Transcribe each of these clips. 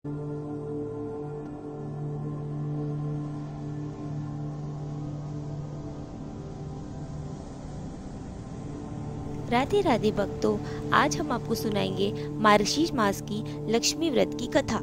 राधे राधे भक्तों, आज हम आपको सुनाएंगे मार्गशीर्ष मास की लक्ष्मी व्रत की कथा।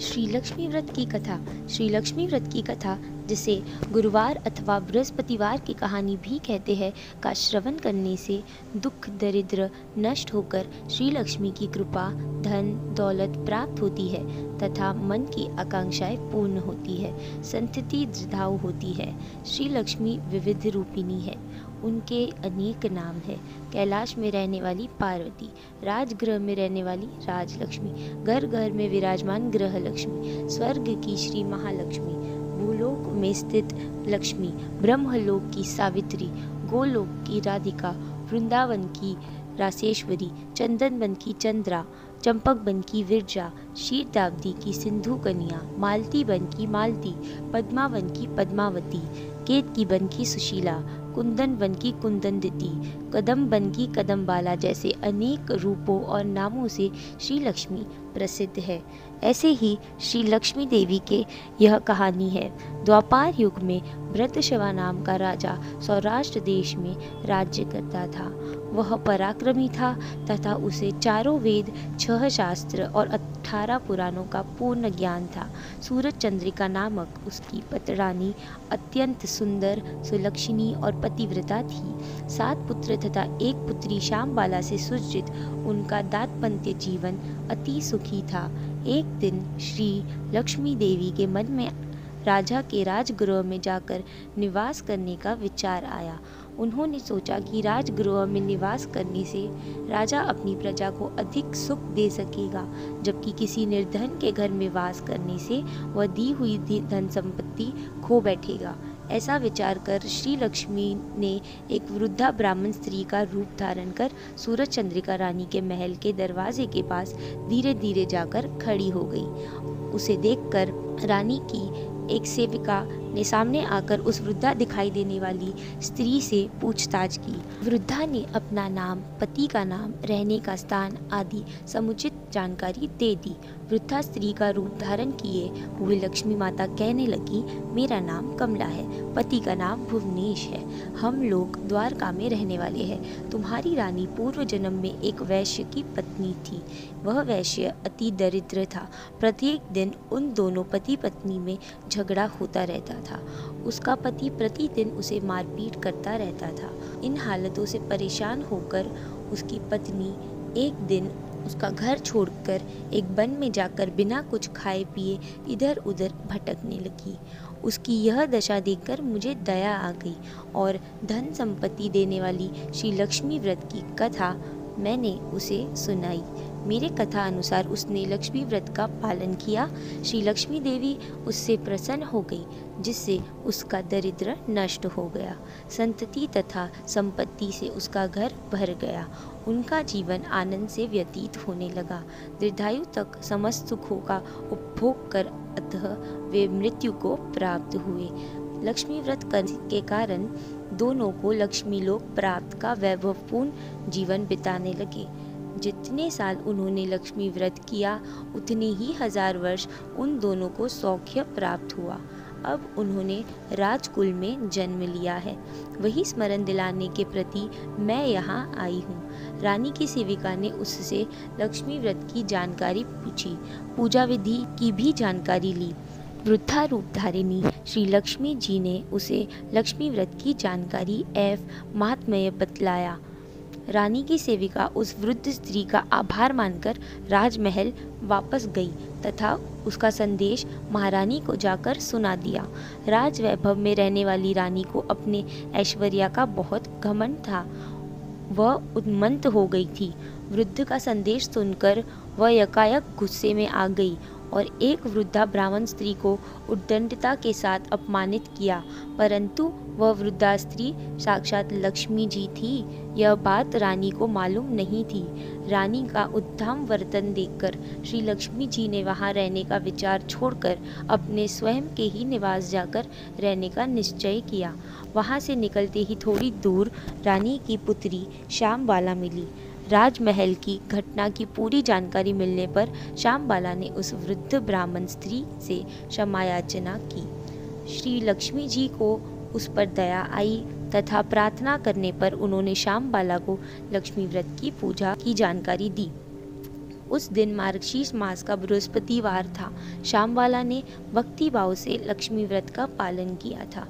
श्री लक्ष्मी व्रत की कथा। श्री लक्ष्मी व्रत की कथा, जिसे गुरुवार अथवा बृहस्पतिवार की कहानी भी कहते हैं, का श्रवण करने से दुख दरिद्र नष्ट होकर श्री लक्ष्मी की कृपा, धन दौलत प्राप्त होती है तथा मन की आकांक्षाएं पूर्ण होती है, संतति दृढ़ होती है। श्री लक्ष्मी विविध रूपिणी है, उनके अनेक नाम है। कैलाश में रहने वाली पार्वती, राजगृह में रहने वाली राजलक्ष्मी, घर घर में विराजमान ग्रह लक्ष्मी, स्वर्ग की श्री महालक्ष्मी, भूलोक में स्थित लक्ष्मी, ब्रह्मलोक की सावित्री, गोलोक की राधिका, वृंदावन की रासेश्वरी, चंदन वन की चंद्रा, चंपक बन की विरजा, शीरदावदी की सिंधु कन्या, मालती बन की मालती, पद्मावन की पद्मावती, केत की बन की सुशीला, कुंदन वन की कुंदनदिति, कदम बन की कदमबाला जैसे अनेक रूपों और नामों से श्री लक्ष्मी प्रसिद्ध है। ऐसे ही श्री लक्ष्मी देवी के यह कहानी है। द्वापार युग में भृतशवा नाम का राजा सौराष्ट्र देश में राज्य करता था। वह पराक्रमी था तथा उसे चारों वेद, 6 शास्त्र और 18 पुराणों का पूर्ण ज्ञान था। सूरज चंद्रिका नामक उसकी पतरानी अत्यंत सुंदर, सुलक्षणी और पतिव्रता थी। 7 पुत्र तथा 1 पुत्री श्यामबाला से सुसज्जित उनका दाम्पत्य जीवन अति सुखी था। एक दिन श्री लक्ष्मी देवी के मन में राजा के राजगृह में जाकर निवास करने का विचार आया। उन्होंने सोचा कि राजगृह में निवास करने से राजा अपनी प्रजा को अधिक सुख दे सकेगा, जबकि किसी निर्धन के घर में वास करने से वह दी हुई धन संपत्ति खो बैठेगा। ऐसा विचार कर श्री लक्ष्मी ने एक वृद्धा ब्राह्मण स्त्री का रूप धारण कर सूरज चंद्रिका रानी के महल के दरवाजे के पास धीरे धीरे जाकर खड़ी हो गई। उसे देखकर रानी की एक सेविका ने सामने आकर उस वृद्धा दिखाई देने वाली स्त्री से पूछताछ की। वृद्धा ने अपना नाम, पति का नाम, रहने का स्थान आदि समुचित जानकारी दे दी। वृद्धा स्त्री का रूप धारण किए हुए लक्ष्मी माता कहने लगी, मेरा नाम कमला है, पति का नाम भुवनेश है, हम लोग द्वारका में रहने वाले हैं। तुम्हारी रानी पूर्व जन्म में एक वैश्य की पत्नी थी। वह वैश्य अति दरिद्र था। प्रत्येक दिन उन दोनों पति पत्नी में झगड़ा होता रहता था। उसका पति प्रतिदिन उसे मारपीट करता रहता था। इन हालतों से परेशान होकर उसकी पत्नी एक दिन उसका घर छोड़कर एक वन में जाकर बिना कुछ खाए पिए इधर उधर भटकने लगी। उसकी यह दशा देखकर मुझे दया आ गई और धन संपत्ति देने वाली श्री लक्ष्मी व्रत की कथा मैंने उसे सुनाई। मेरे कथा अनुसार उसने लक्ष्मी व्रत का पालन किया। श्री लक्ष्मी देवी उससे प्रसन्न हो गई, जिससे उसका दरिद्र नष्ट हो गया। संतति तथा संपत्ति से उसका घर भर गया। उनका जीवन आनंद से व्यतीत होने लगा। दीर्घायु तक समस्त सुखों का उपभोग कर अतः वे मृत्यु को प्राप्त हुए। लक्ष्मी व्रत के कारण दोनों को लक्ष्मी लोक प्राप्त का वैभवपूर्ण जीवन बिताने लगे। जितने साल उन्होंने लक्ष्मी व्रत किया, उतने ही 1000 वर्ष उन दोनों को सौख्य प्राप्त हुआ। अब उन्होंने राजकुल में जन्म लिया है। वही स्मरण दिलाने के प्रति मैं यहाँ आई हूँ। रानी की सेविका ने उससे लक्ष्मी व्रत की जानकारी पूछी, पूजा विधि की भी जानकारी ली। वृद्धा रूप धारिणी श्री लक्ष्मी जी ने उसे लक्ष्मी व्रत की जानकारी महात्म्य बतलाया। रानी की सेविका उस वृद्ध स्त्री का आभार मानकर राजमहल वापस गई तथा उसका संदेश महारानी को जाकर सुना दिया। राजवैभव में रहने वाली रानी को अपने ऐश्वर्य का बहुत घमंड था। वह उन्मत्त हो गई थी। वृद्ध का संदेश सुनकर वह यकायक गुस्से में आ गई और एक वृद्धा ब्राह्मण स्त्री को उद्दंडता के साथ अपमानित किया, परंतु वह वृद्धा स्त्री साक्षात लक्ष्मी जी थी। यह बात रानी को मालूम नहीं थी। रानी का उद्दाम वर्तन देखकर श्री लक्ष्मी जी ने वहां रहने का विचार छोड़कर अपने स्वयं के ही निवास जाकर रहने का निश्चय किया। वहां से निकलते ही थोड़ी दूर रानी की पुत्री श्यामबाला मिली। राजमहल की घटना की पूरी जानकारी मिलने पर श्यामबाला ने उस वृद्ध ब्राह्मण स्त्री से क्षमा याचना की। श्री लक्ष्मी जी को उस पर दया आई तथा प्रार्थना करने पर उन्होंने श्यामबाला को लक्ष्मी व्रत की पूजा की जानकारी दी। उस दिन मार्गशीर्ष मास का बृहस्पतिवार था। श्यामबाला ने भक्ति भाव से लक्ष्मी व्रत का पालन किया था।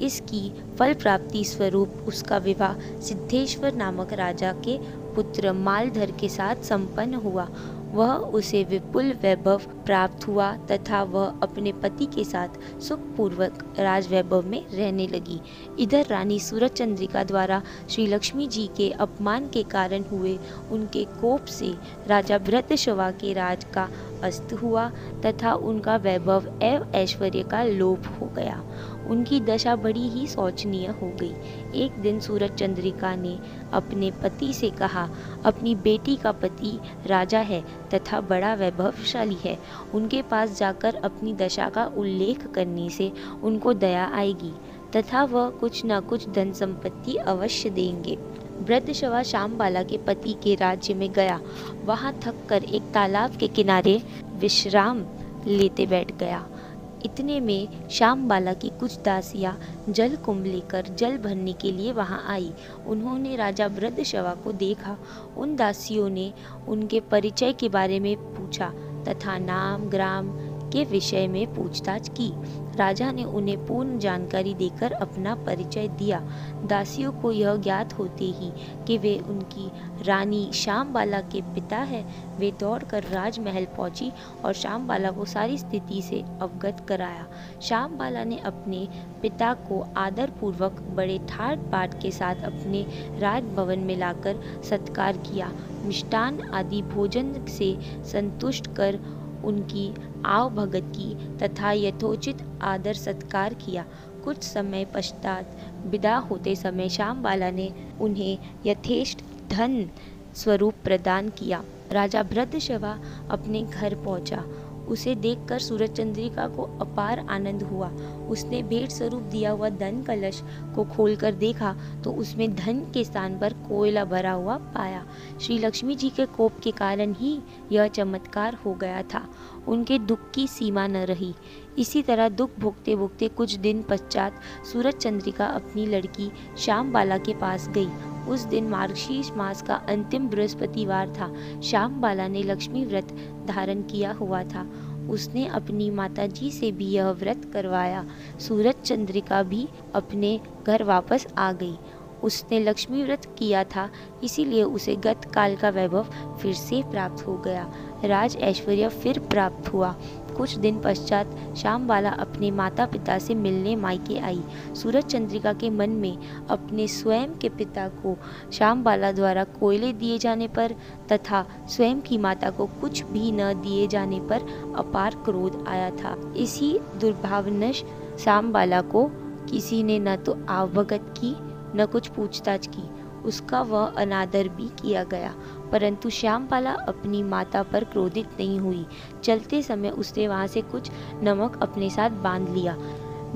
इसकी फल प्राप्ति स्वरूप उसका विवाह सिद्धेश्वर नामक राजा के पुत्र मालधर के साथ संपन्न हुआ। वह उसे विपुल वैभव प्राप्त हुआ तथा वह अपने पति के साथ सुखपूर्वक राजवैभव में रहने लगी। इधर रानी सूरजचंद्रिका द्वारा श्री लक्ष्मी जी के अपमान के कारण हुए उनके कोप से राजा भृतश्रवा के राज का अस्त हुआ तथा उनका वैभव एवं ऐश्वर्य का लोप हो गया। उनकी दशा बड़ी ही शोचनीय हो गई। एक दिन सूरजचंद्रिका ने अपने पति से कहा, अपनी बेटी का पति राजा है तथा बड़ा वैभवशाली है। उनके पास जाकर अपनी दशा का उल्लेख करने से उनको दया आएगी तथा वह कुछ न कुछ धन संपत्ति अवश्य देंगे। भृतश्रवा श्यामबाला के पति के राज्य में गया। वहां थक कर एक तालाब के किनारे विश्राम लेते बैठ गया। इतने में श्यामबाला की कुछ दासियां जल कुंभ लेकर जल भरने के लिए वहां आई। उन्होंने राजा भृतश्रवा को देखा। उन दासियों ने उनके परिचय के बारे में पूछा तथा नाम ग्राम के विषय में पूछताछ की। राजा ने उन्हें पूर्ण जानकारी देकर अपना परिचय दिया। दासियों को यह ज्ञात होते ही कि वे उनकी रानी श्यामबाला के पिता है, वे दौड़कर राजमहल पहुंची और श्यामबाला को सारी स्थिति से अवगत कराया। श्यामबाला ने अपने पिता को आदरपूर्वक बड़े ठाट बाट के साथ अपने राजभवन में लाकर सत्कार किया। मिष्टान आदि भोजन से संतुष्ट कर उनकी आव भगत की तथा यथोचित आदर सत्कार किया। कुछ समय पश्चात विदा होते समय श्यामबाला ने उन्हें यथेष्ट धन स्वरूप प्रदान किया। राजा भृतश्रवा अपने घर पहुंचा। उसे देखकर सूरजचंद्रिका को अपार आनंद हुआ। उसने भेंट स्वरूप दिया हुआ धन कलश को खोलकर देखा तो उसमें धन के स्थान पर कोयला भरा हुआ पाया। श्री लक्ष्मी जी के कोप के कारण ही यह चमत्कार हो गया था। उनके दुख की सीमा न रही। इसी तरह दुख भोगते भोगते कुछ दिन पश्चात सूरजचंद्रिका अपनी लड़की श्यामबाला के पास गई। उस दिन मार्गशीर्ष मास का अंतिम बृहस्पतिवार था। श्यामबाला ने लक्ष्मी व्रत धारण किया हुआ था। उसने अपनी माताजी से भी यह व्रत करवाया। सूरजचंद्रिका भी अपने घर वापस आ गई। उसने लक्ष्मी व्रत किया था, इसीलिए उसे गत काल का वैभव फिर से प्राप्त हो गया। राज ऐश्वर्य फिर प्राप्त हुआ। कुछ दिन पश्चात श्यामबाला अपने माता पिता से मिलने मायके आई। सूरजचंद्रिका के मन में अपने स्वयं के पिता को श्यामबाला द्वारा कोयले दिए जाने पर तथा स्वयं की माता को कुछ भी न दिए जाने पर अपार क्रोध आया था। इसी दुर्भावनश श्यामबाला को किसी ने न तो आवभगत की न कुछ पूछताछ की। उसका वह अनादर भी किया गया, परंतु श्यामबाला अपनी माता पर क्रोधित नहीं हुई। चलते समय उसने वहां से कुछ नमक अपने साथ बांध लिया।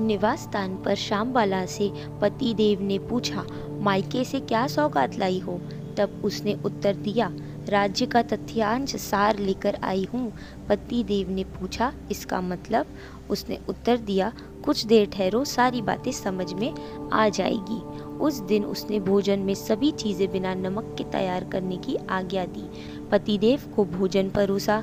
निवास स्थान पर श्यामबाला से पति देव ने पूछा, मायके से क्या सौगात लाई हो? तब उसने उत्तर दिया, राज्य का तथ्यांश सार लेकर आई हूँ। पति देव ने पूछा, इसका मतलब? उसने उत्तर दिया, कुछ देर ठहरो, सारी बातें समझ में आ जाएगी। उस दिन उसने भोजन में सभी चीजें बिना नमक के तैयार करने की आज्ञा दी। पतिदेव को भोजन परोसा,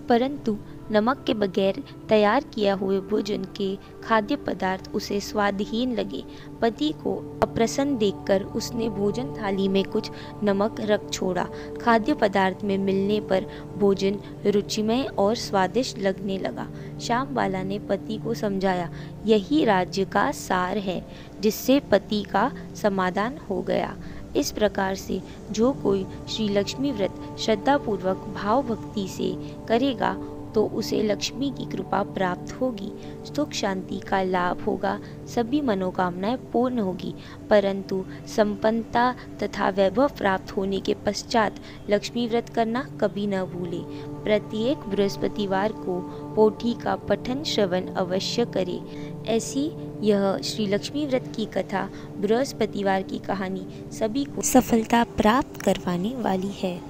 परंतु नमक के बगैर तैयार किया हुए भोजन के खाद्य पदार्थ उसे स्वादहीन लगे। पति को अप्रसन्न देखकर उसने भोजन थाली में कुछ नमक रख छोड़ा। खाद्य पदार्थ में मिलने पर भोजन रुचिमय और स्वादिष्ट लगने लगा। श्यामबाला ने पति को समझाया, यही राज्य का सार है, जिससे पति का समाधान हो गया। इस प्रकार से जो कोई श्री लक्ष्मी व्रत श्रद्धापूर्वक भाव भक्ति से करेगा, तो उसे लक्ष्मी की कृपा प्राप्त होगी, सुख शांति का लाभ होगा, सभी मनोकामनाएं पूर्ण होगी। परंतु संपन्नता तथा वैभव प्राप्त होने के पश्चात लक्ष्मी व्रत करना कभी न भूले। प्रत्येक बृहस्पतिवार को पोथी का पठन श्रवण अवश्य करें। ऐसी यह श्री लक्ष्मी व्रत की कथा, बृहस्पतिवार की कहानी सभी को सफलता प्राप्त करवाने वाली है।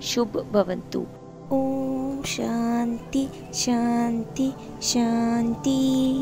शुभ भवन्तु। ओम शांति शांति शांति।